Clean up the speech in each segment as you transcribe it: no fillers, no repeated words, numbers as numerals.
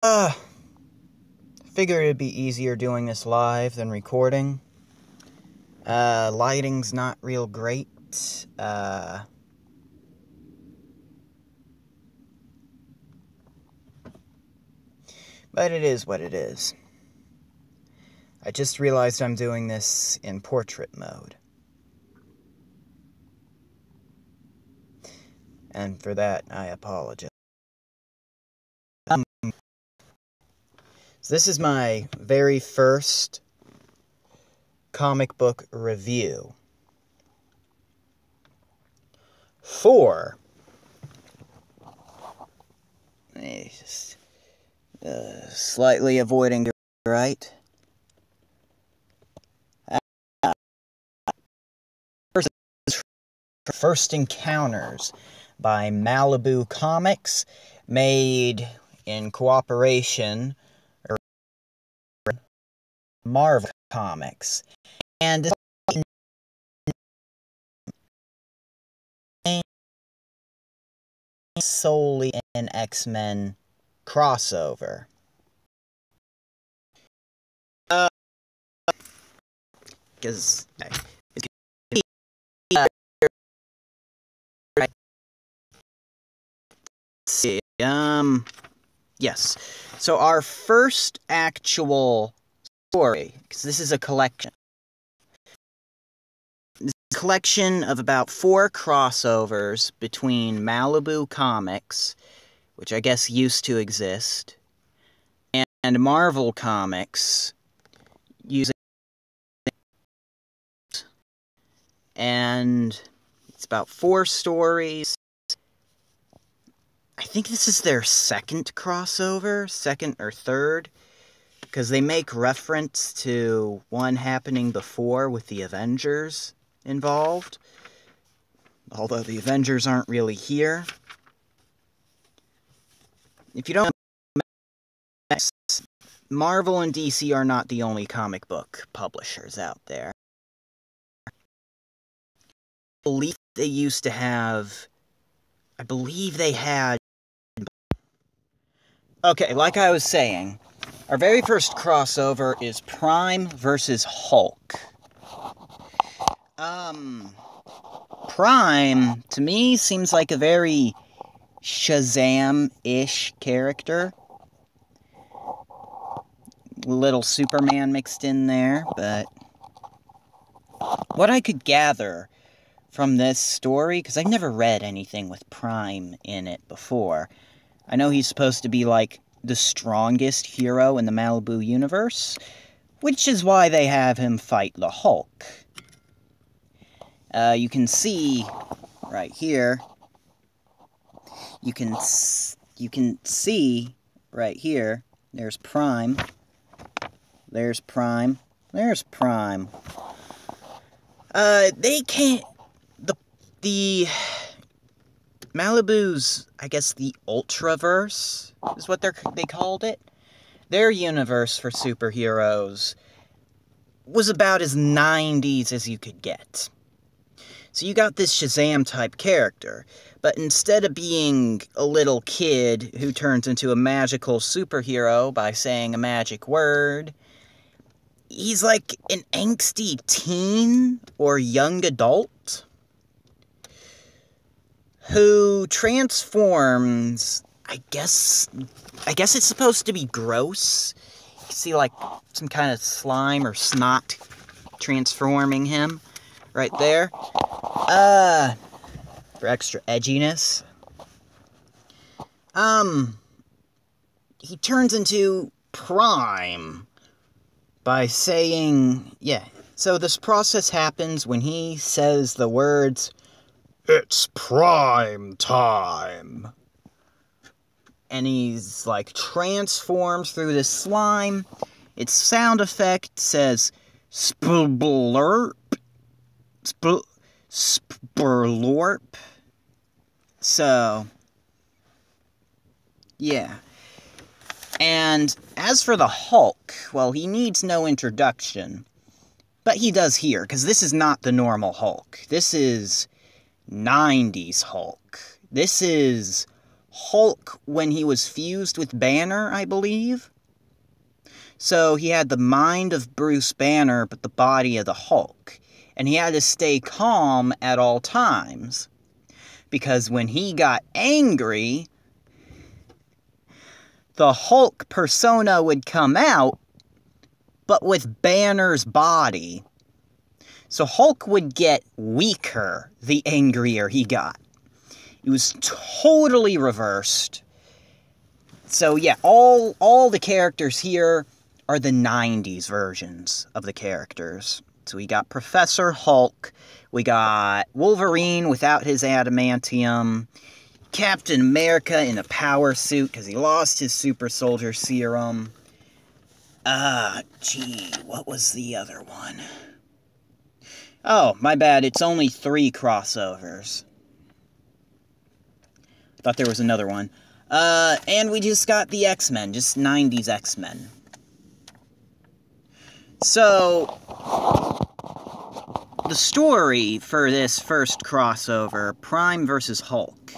Figured it'd be easier doing this live than recording. Lighting's not real great. But it is what it is. I just realized I'm doing this in portrait mode. And for that, I apologize. So this is my very first comic book review for just slightly avoiding the right. First Encounters by Malibu Comics, made in cooperation with Marvel Comics, and solely an X-Men crossover. Because yes. So our first actual story, because this is a collection. This is a collection of about 4 crossovers between Malibu Comics, which I guess used to exist, and Marvel Comics, using, and it's about 4 stories. I think this is their second crossover, second or third, because they make reference to one happening before with the Avengers involved, although the Avengers aren't really here. If you don't know, Marvel and DC are not the only comic book publishers out there. I believe they used to have, I believe they had, okay, like I was saying, our very first crossover is Prime versus Hulk. Prime, to me, seems like a very Shazam-ish character. Little Superman mixed in there, but what I could gather from this story, because I've never read anything with Prime in it before. I know he's supposed to be, like, the strongest hero in the Malibu universe, which is why they have him fight the Hulk. You can see right here, you can see right here, there's Prime, there's Prime, there's Prime. They can't, the Malibu's, I guess, the Ultraverse is what they called it. Their universe for superheroes was about as 90s as you could get. So you got this Shazam-type character, but instead of being a little kid who turns into a magical superhero by saying a magic word, he's like an angsty teen or young adult who transforms, I guess it's supposed to be gross. You can see, like, some kind of slime or snot transforming him right there. For extra edginess. He turns into Prime by saying, yeah, so this process happens when he says the words, "It's prime time." And he's, like, transforms through this slime. Its sound effect says, "Splurp." Spurlorp. So, yeah. And as for the Hulk, well, he needs no introduction. But he does here, because this is not the normal Hulk. This is 90s Hulk. This is Hulk when he was fused with Banner, I believe. So he had the mind of Bruce Banner, but the body of the Hulk. And he had to stay calm at all times. Because when he got angry, the Hulk persona would come out, but with Banner's body. So Hulk would get weaker the angrier he got. It was totally reversed. So yeah, all the characters here are the 90s versions of the characters. So we got Professor Hulk, we got Wolverine without his adamantium, Captain America in a power suit because he lost his super soldier serum. What was the other one? Oh, my bad, it's only 3 crossovers. Thought there was another one. And we just got the X-Men, just 90s X-Men. So, the story for this first crossover, Prime vs. Hulk,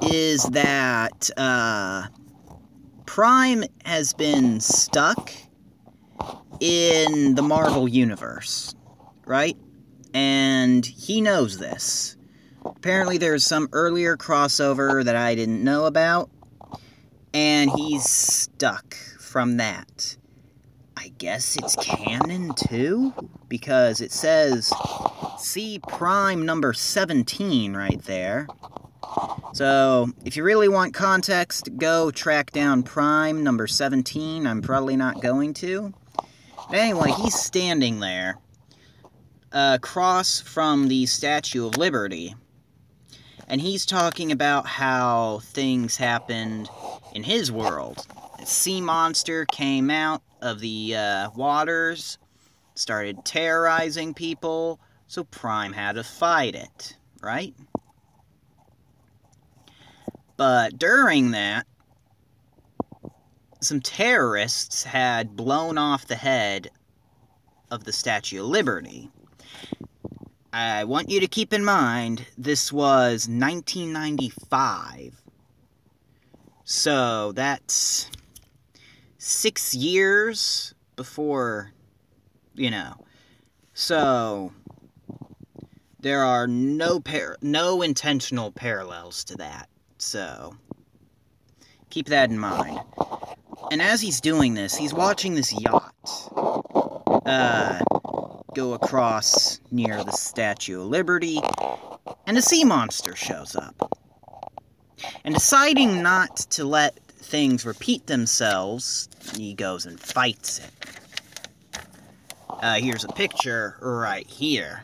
is that, Prime has been stuck in the Marvel Universe, right? And he knows this. Apparently there's some earlier crossover that I didn't know about, and he's stuck from that. I guess it's canon too? Because it says, see Prime number 17 right there. So, if you really want context, go track down Prime number 17. I'm probably not going to. But anyway, he's standing there, across from the Statue of Liberty. And he's talking about how things happened in his world. A sea monster came out of the waters, started terrorizing people, so Prime had to fight it, right? But during that, some terrorists had blown off the head of the Statue of Liberty. I want you to keep in mind, this was 1995. So, that's 6 years before, So, there are no intentional parallels to that. So, keep that in mind. And as he's doing this, he's watching this yacht go across near the Statue of Liberty, and a sea monster shows up. And deciding not to let things repeat themselves, he goes and fights it. Here's a picture right here.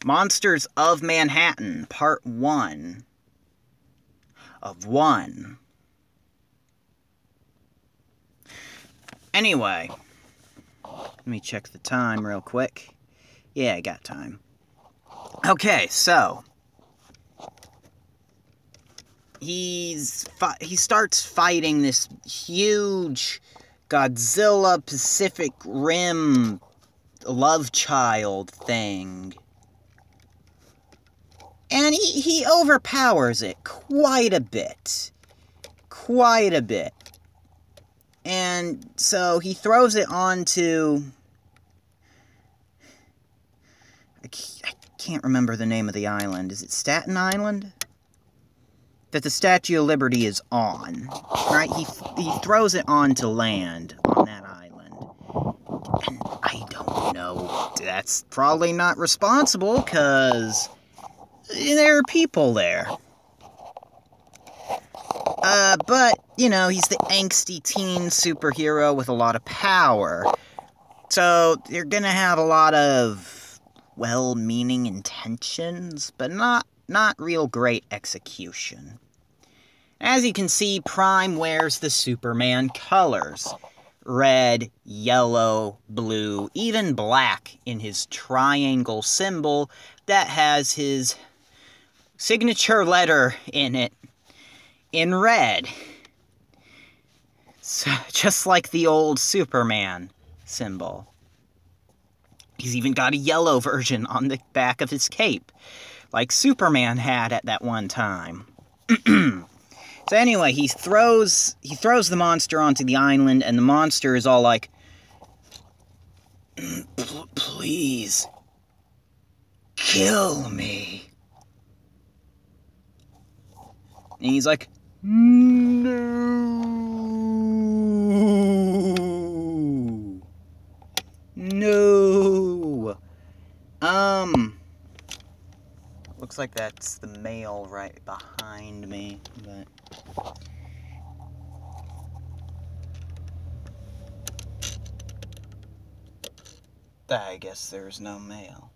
Monsters of Manhattan, Part 1 of 1. Anyway, let me check the time real quick. Yeah, I got time. Okay, so he starts fighting this huge Godzilla Pacific Rim love child thing. And he overpowers it quite a bit. Quite a bit. And so he throws it onto... I can't remember the name of the island. Is it Staten Island? That the Statue of Liberty is on. Right? He throws it onto land on that island. And I don't know. That's probably not responsible, because there are people there. But, he's the angsty teen superhero with a lot of power. So, you're gonna have a lot of well-meaning intentions, but not real great execution. As you can see, Prime wears the Superman colors. Red, yellow, blue, even black in his triangle symbol that has his signature letter in it. In red. So, just like the old Superman symbol. He's even got a yellow version on the back of his cape. like Superman had at that one time. So anyway, he throws the monster onto the island, and the monster is all like, please, kill me. And he's like, no. No. Looks like that's the male right behind me, but... I guess there's no male.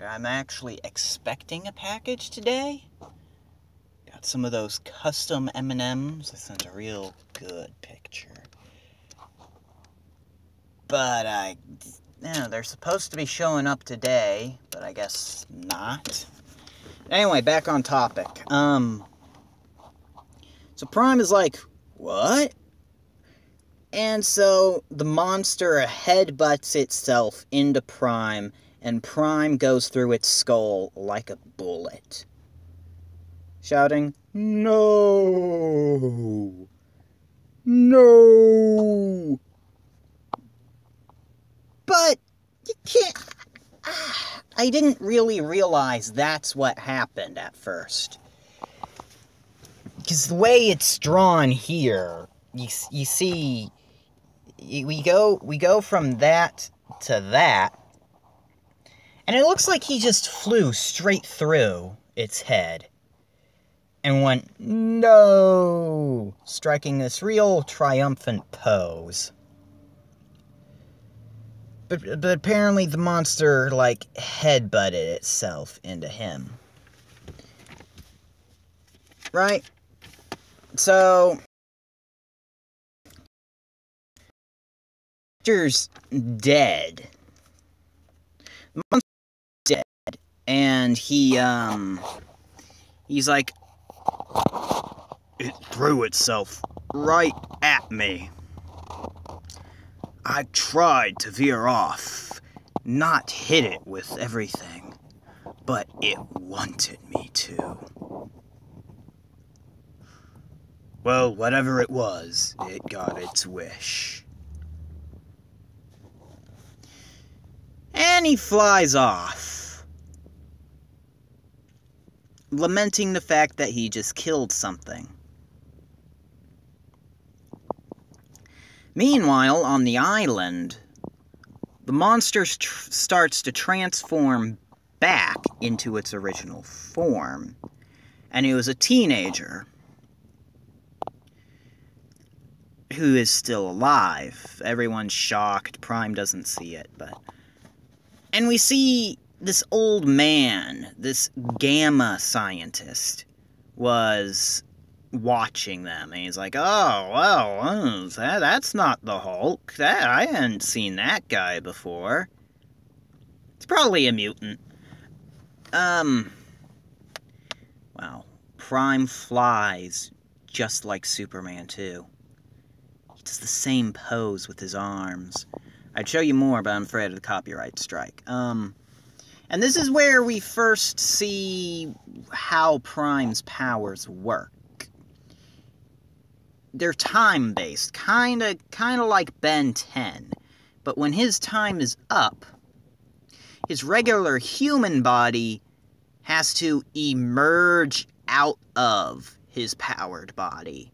I'm actually expecting a package today. Got some of those custom M&Ms. I sent a real good picture. But they're supposed to be showing up today, but I guess not. Anyway, back on topic. So Prime is like, what? And so the monster headbutts itself into Prime, and Prime goes through its skull like a bullet, shouting, no! No! But you can't... I didn't really realize that's what happened at first. Because the way it's drawn here, you see... We go from that to that, and it looks like he just flew straight through its head and went, no, striking this real triumphant pose. But apparently the monster, like, headbutted itself into him. Right? So... monster's dead. The monster's dead, and he's like, it threw itself right at me. I tried to veer off, not hit it with everything, but it wanted me to. Well, whatever it was, it got its wish. And he flies off, lamenting the fact that he just killed something. Meanwhile, on the island, the monster starts to transform back into its original form. And it was a teenager who is still alive. Everyone's shocked. Prime doesn't see it, but... And we see this old man, this gamma scientist, was watching them. And he's like, oh, well, that's not the Hulk. I hadn't seen that guy before. It's probably a mutant. Wow. Prime flies just like Superman, too. He does the same pose with his arms. I'd show you more, but I'm afraid of the copyright strike. And this is where we first see how Prime's powers work. They're time-based, kinda like Ben 10. But when his time is up, his regular human body has to emerge out of his powered body.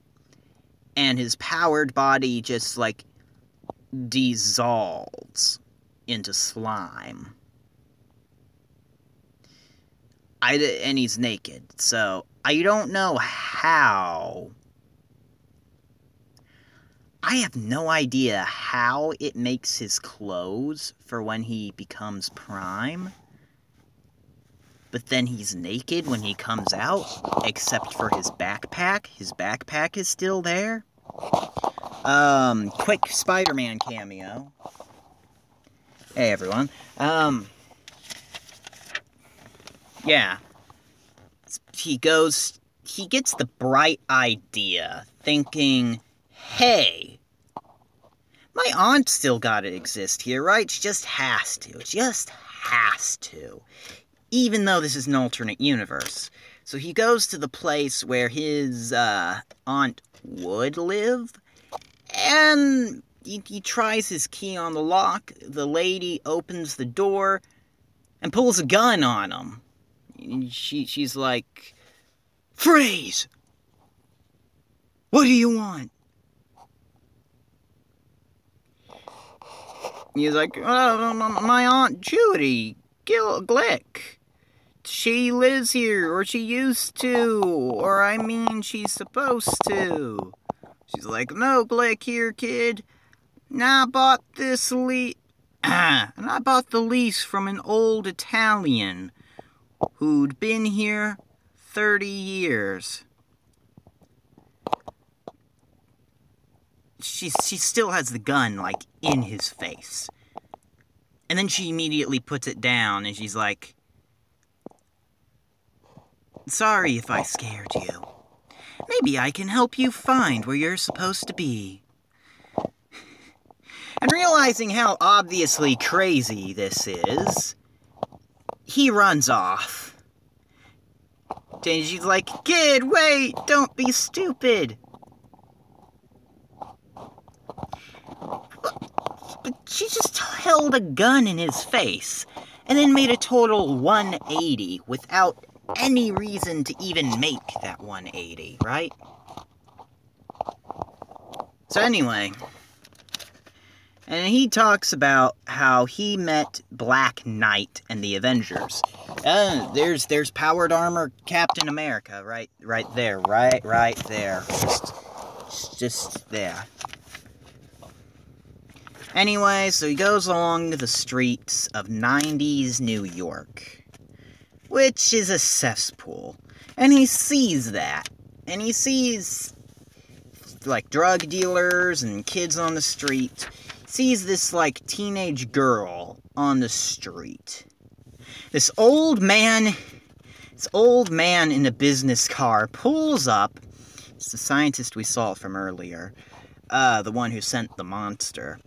And his powered body just, like, dissolves into slime. And he's naked, so I don't know how. I have no idea how it makes his clothes for when he becomes Prime. But then he's naked when he comes out, except for his backpack. His backpack is still there. Quick Spider-Man cameo. Hey, everyone. Yeah. He gets the bright idea, thinking, hey, my aunt still gotta exist here, right? She just has to. Just has to. Even though this is an alternate universe. So he goes to the place where his aunt would live, and he tries his key on the lock. The lady opens the door and pulls a gun on him. And she's like, "Freeze! What do you want?" He's like, "Oh, my Aunt Judy, Glick. She lives here, or she used to, or I mean, she's supposed to." She's like, "No, Glick here, kid. I bought this and I bought the lease from an old Italian who'd been here 30 years. She still has the gun, like, in his face. And then she immediately puts it down, and she's like, "Sorry if I scared you. Maybe I can help you find where you're supposed to be." And realizing how obviously crazy this is, he runs off. And she's like, "Kid, wait! Don't be stupid!" But she just held a gun in his face, and then made a total 180 without any reason to even make that 180, right? So anyway, and he talks about how he met Black Knight and the Avengers. There's powered armor Captain America, right there, right there. Just there. Anyway, so he goes along the streets of 90s New York, which is a cesspool. And he sees that. And he sees, like, drug dealers and kids on the street. He sees this, like, teenage girl on the street. This old man in a business car pulls up. It's the scientist we saw from earlier. The one who sent the monster.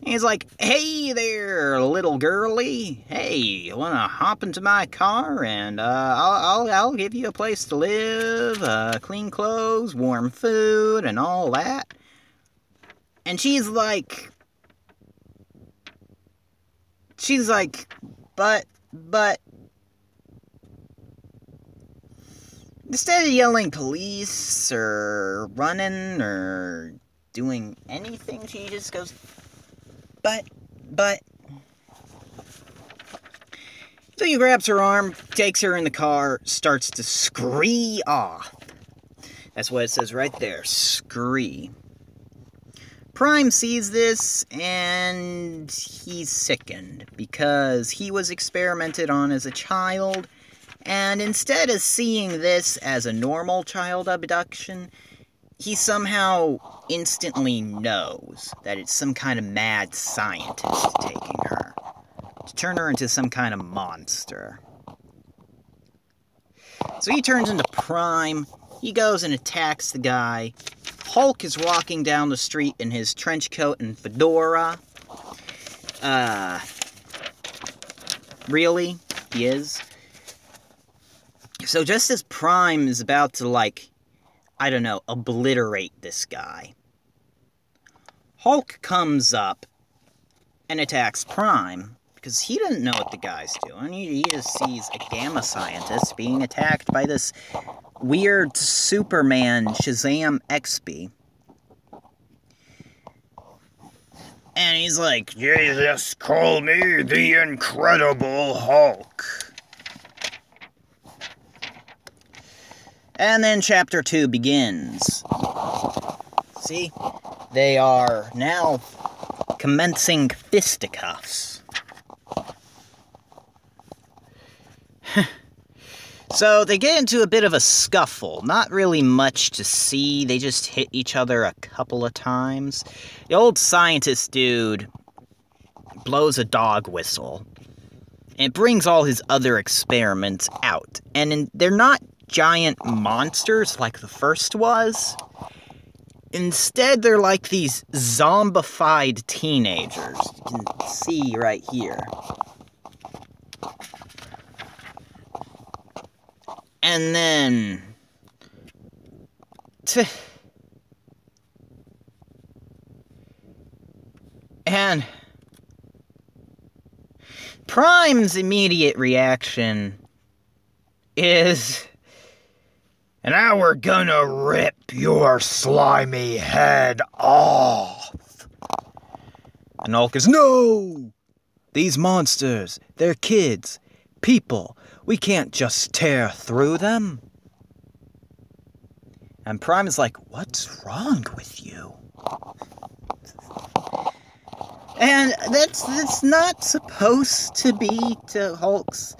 He's like, "Hey there, little girlie. Hey, you wanna hop into my car and I'll give you a place to live, clean clothes, warm food, and all that." And she's like, but instead of yelling police or running or doing anything, she just goes, But, so he grabs her arm, takes her in the car, starts to scree off. That's what it says right there, scree. Prime sees this, and he's sickened, because he was experimented on as a child, and instead of seeing this as a normal child abduction, he somehow instantly knows that it's some kind of mad scientist taking her to turn her into some kind of monster. So he turns into Prime. He goes and attacks the guy. Hulk is walking down the street in his trench coat and fedora. Really? He is? So just as Prime is about to, like, I don't know, obliterate this guy, Hulk comes up and attacks Prime, because he doesn't know what the guy's doing. He just sees a gamma scientist being attacked by this weird Superman Shazam XP. And he's like, "Jesus, call me the Incredible Hulk." And then Chapter 2 begins. See? They are now commencing fisticuffs. So they get into a bit of a scuffle. Not really much to see. They just hit each other a couple of times. The old scientist dude blows a dog whistle. And it brings all his other experiments out. And they're not giant monsters like the first was. Instead, they're like these zombified teenagers. You can see right here. And then... And... Prime's immediate reaction is... And now we're gonna rip your slimy head off. And Hulk is, no! These monsters, they're kids, people. We can't just tear through them. And Prime is like, what's wrong with you? And that's not supposed to be to Hulk's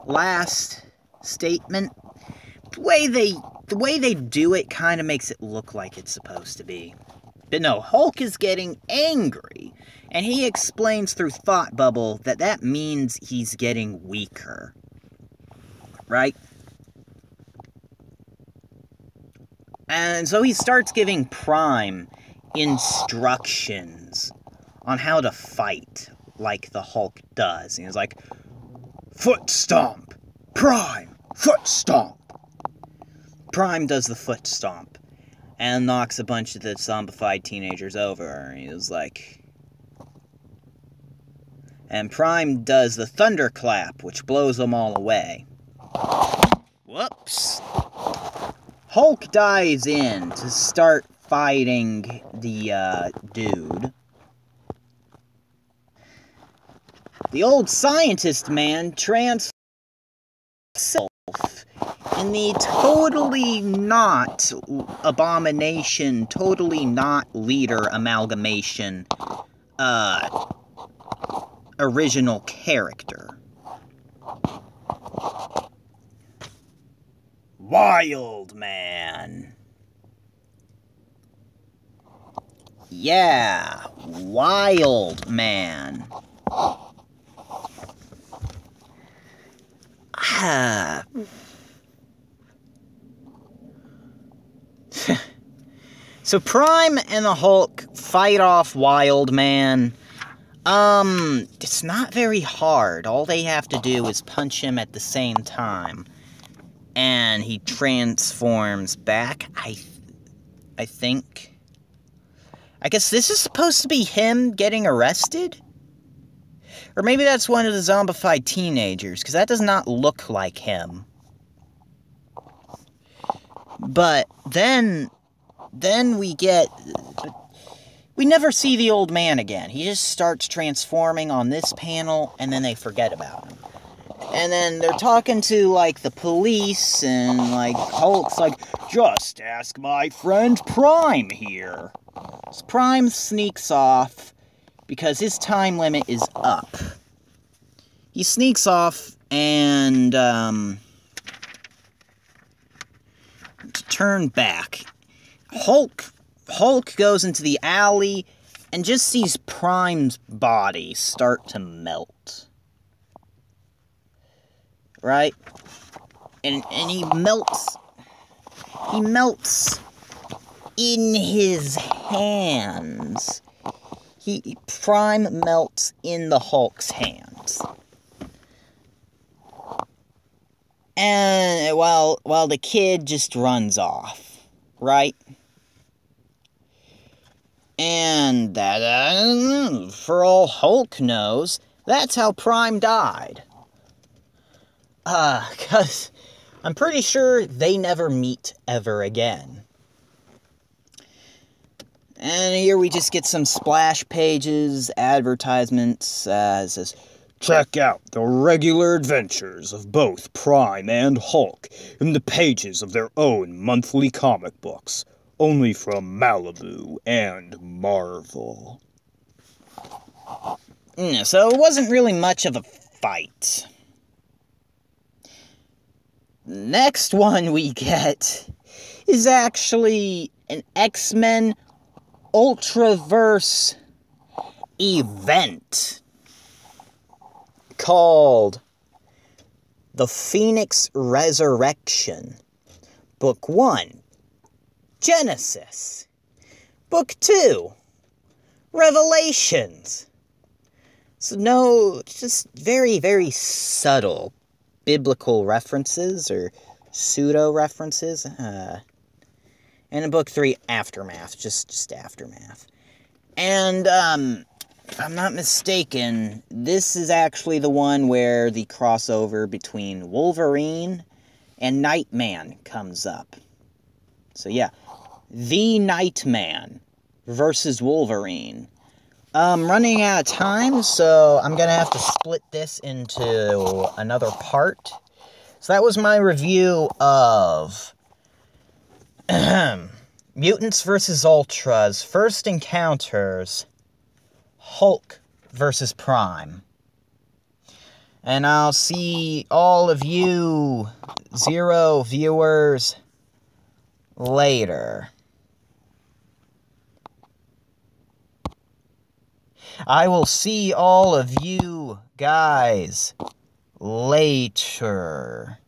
last statement. The way they do it kind of makes it look like it's supposed to be. But no, Hulk is getting angry. And he explains through Thought Bubble that means he's getting weaker. Right? And so he starts giving Prime instructions on how to fight like the Hulk does. And he's like, foot stomp! Prime! Foot stomp! Prime does the foot stomp and knocks a bunch of the zombified teenagers over. And he was like... And Prime does the thunderclap, which blows them all away. Whoops. Hulk dives in to start fighting the dude. The old scientist man transforms himself in the totally not abomination, totally not leader amalgamation, original character. Wild Man. Yeah, Wild Man. So Prime and the Hulk fight off Wild Man. It's not very hard. All they have to do is punch him at the same time. And he transforms back, I think. I guess this is supposed to be him getting arrested? Or maybe that's one of the zombified teenagers, because that does not look like him. But then we get... We never see the old man again. He just starts transforming on this panel, and then they forget about him. And then they're talking to, like, the police, and, like, Hulk's like, just ask my friend Prime here. So Prime sneaks off, because his time limit is up. He sneaks off, and, to turn back. Hulk goes into the alley, and just sees Prime's body start to melt. Right? And he melts in his hands. Prime melts in the Hulk's hands. And while the kid just runs off, right? And that, for all Hulk knows, that's how Prime died. 'Cause I'm pretty sure they never meet ever again. And here we just get some splash pages, advertisements, it says, check out the regular adventures of both Prime and Hulk in the pages of their own monthly comic books, only from Malibu and Marvel. So it wasn't really much of a fight. Next one we get is actually an X-Men Ultraverse event called The Phoenix Resurrection. Book 1, Genesis. Book 2, Revelations. So no, just very, very subtle biblical references or pseudo-references. And in Book 3, Aftermath. Just Aftermath. And, if I'm not mistaken, this is actually the one where the crossover between Wolverine and Nightman comes up. So yeah, the Nightman versus Wolverine. Running out of time, so I'm gonna have to split this into another part. So that was my review of Mutants vs. Ultras, First Encounters, Hulk vs. Prime. And I'll see all of you Zero viewers later. I will see all of you guys later.